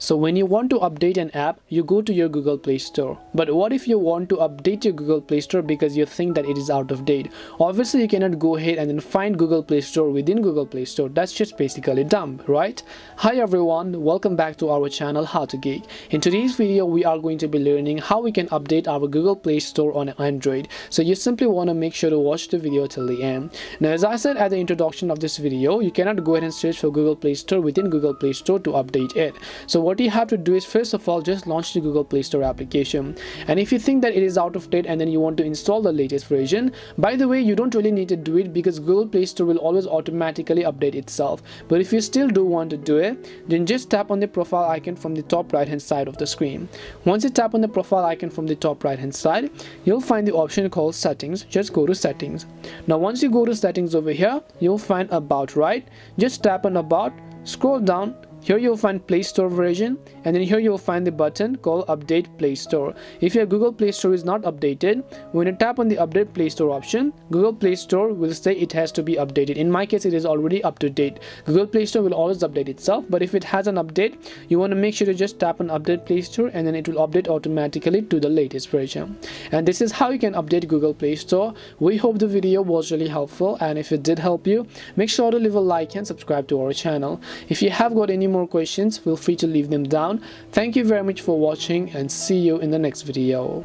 So when you want to update an app, you go to your Google Play Store. But what if you want to update your Google Play Store because you think that it is out of date? Obviously, you cannot go ahead and then find Google Play Store within Google Play Store. That's just basically dumb, right? Hi everyone, welcome back to our channel How to Geek. In today's video, we are going to be learning how we can update our Google Play Store on Android. So you simply want to make sure to watch the video till the end. Now, as I said at the introduction of this video, you cannot go ahead and search for Google Play Store within Google Play Store to update it. So what you have to do is, first of all, just launch the Google Play Store application. And if you think that it is out of date and then you want to install the latest version, by the way, you don't really need to do it because Google Play Store will always automatically update itself. But if you still do want to do it, then just tap on the profile icon from the top right hand side of the screen. Once you tap on the profile icon from the top right hand side, you'll find the option called settings. Just go to settings. Now once you go to settings over here, you'll find about, right? Just tap on about, scroll down. Here you'll find Play Store version, and then here you'll find the button called Update Play Store. If your Google Play Store is not updated, when you tap on the Update Play Store option, Google Play Store will say it has to be updated. In my case, it is already up to date. Google Play Store will always update itself, but if it has an update, you want to make sure to just tap on Update Play Store, and then it will update automatically to the latest version. And this is how you can update Google Play Store. We hope the video was really helpful, and if it did help you, make sure to leave a like and subscribe to our channel. If you have got any more questions, feel free to leave them down. Thank you very much for watching and see you in the next video.